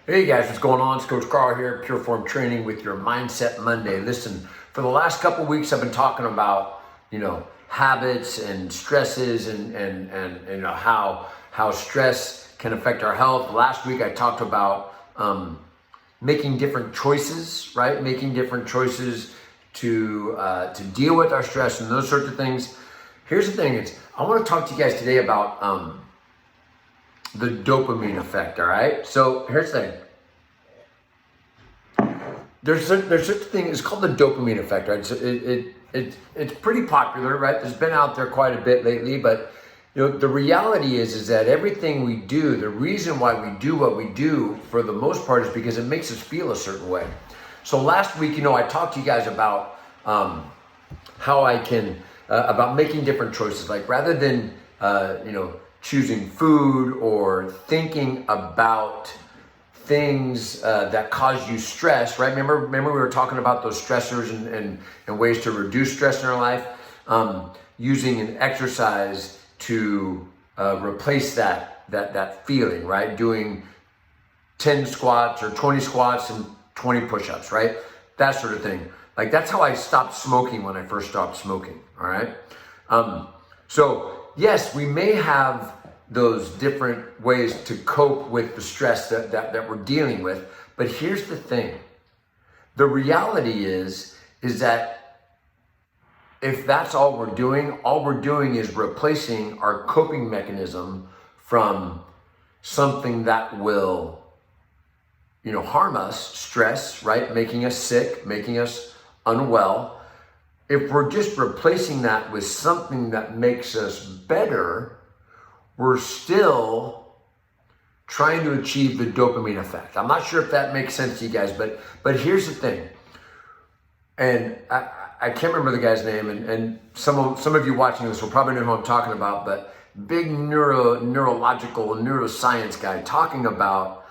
Hey guys, what's going on? It's Coach Carl here, Pure Form Training with your Mindset Monday. Listen, for the last couple of weeks, I've been talking about, habits and stresses and how stress can affect our health. Last week, I talked about making different choices, right? Making different choices to deal with our stress and those sorts of things. Here's the thing: I want to talk to you guys today about the dopamine effect. All right. So here's the thing. There's such a thing. It's called the dopamine effect, right? So it's pretty popular, right? It's been out there quite a bit lately, but the reality is that everything we do, the reason why we do what we do for the most part is because it makes us feel a certain way. So last week, I talked to you guys about how I can about making different choices, like rather than choosing food or thinking about things that cause you stress, right? Remember we were talking about those stressors and ways to reduce stress in our life, using an exercise to replace that feeling, right? Doing 10 squats or 20 squats and 20 push-ups, right? That sort of thing. Like that's how I stopped smoking when I first stopped smoking, all right? So yes, we may have those different ways to cope with the stress that we're dealing with. But here's the thing. The reality is that if that's all we're doing is replacing our coping mechanism from something that will, harm us, stress, right? Making us sick, making us unwell. If we're just replacing that with something that makes us better, we're still trying to achieve the dopamine effect. I'm not sure if that makes sense to you guys, but here's the thing. And I can't remember the guy's name, and some of you watching this will probably know who I'm talking about, but big neurological neuroscience guy talking about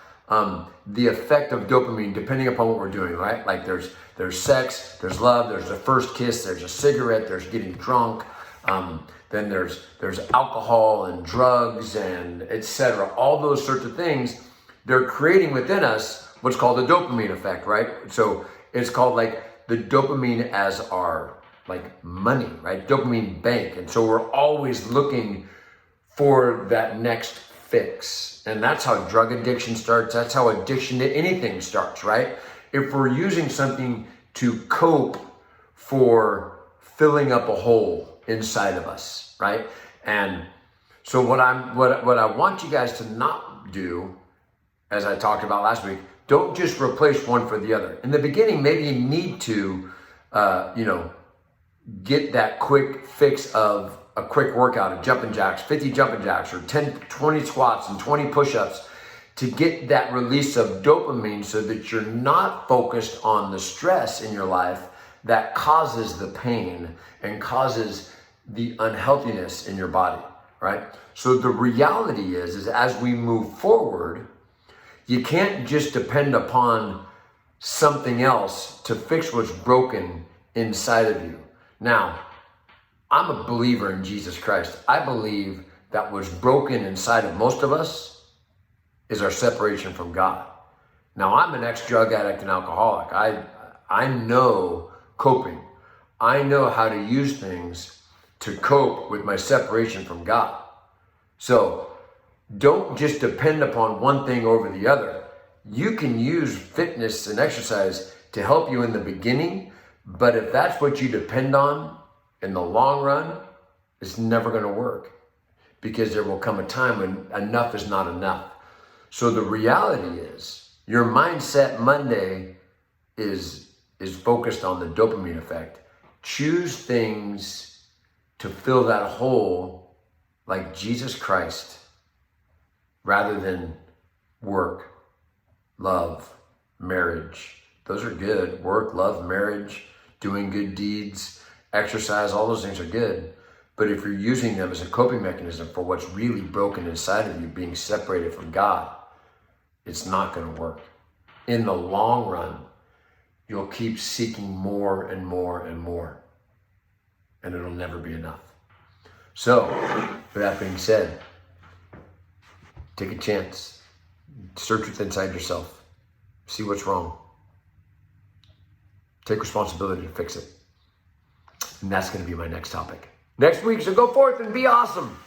the effect of dopamine depending upon what we're doing, right? Like there's sex, there's love, there's a first kiss, there's a cigarette, there's getting drunk, then there's alcohol and drugs and etc. All those sorts of things, they're creating within us what's called the dopamine effect, right? So it's called like the dopamine as our like money, right? Dopamine bank. And so we're always looking for that next fix. And that's how drug addiction starts. That's how addiction to anything starts, right? If we're using something to cope for filling up a hole inside of us, right? And so what I want you guys to not do, as I talked about last week, don't just replace one for the other. In the beginning, maybe you need to, get that quick fix of a quick workout of jumping jacks, 50 jumping jacks, or 10, 20 squats and 20 push-ups to get that release of dopamine so that you're not focused on the stress in your life that causes the pain and causes the unhealthiness in your body, right? So the reality is as we move forward, you can't just depend upon something else to fix what's broken inside of you. Now, I'm a believer in Jesus Christ. I believe that what's broken inside of most of us is our separation from God. Now, I'm an ex-drug addict and alcoholic. I know coping. I know how to use things to cope with my separation from God. So don't just depend upon one thing over the other. You can use fitness and exercise to help you in the beginning, but if that's what you depend on in the long run, it's never going to work because there will come a time when enough is not enough. So the reality is your Mindset Monday is focused on the dopamine effect. Choose things to fill that hole like Jesus Christ rather than work, love, marriage. Those are good. Work, love, marriage, doing good deeds, exercise, all those things are good. But if you're using them as a coping mechanism for what's really broken inside of you, being separated from God, it's not going to work. In the long run, you'll keep seeking more and more and more, and it'll never be enough. So, with that being said, take a chance. Search within inside yourself. See what's wrong. Take responsibility to fix it. And that's going to be my next topic. Next week, so go forth and be awesome.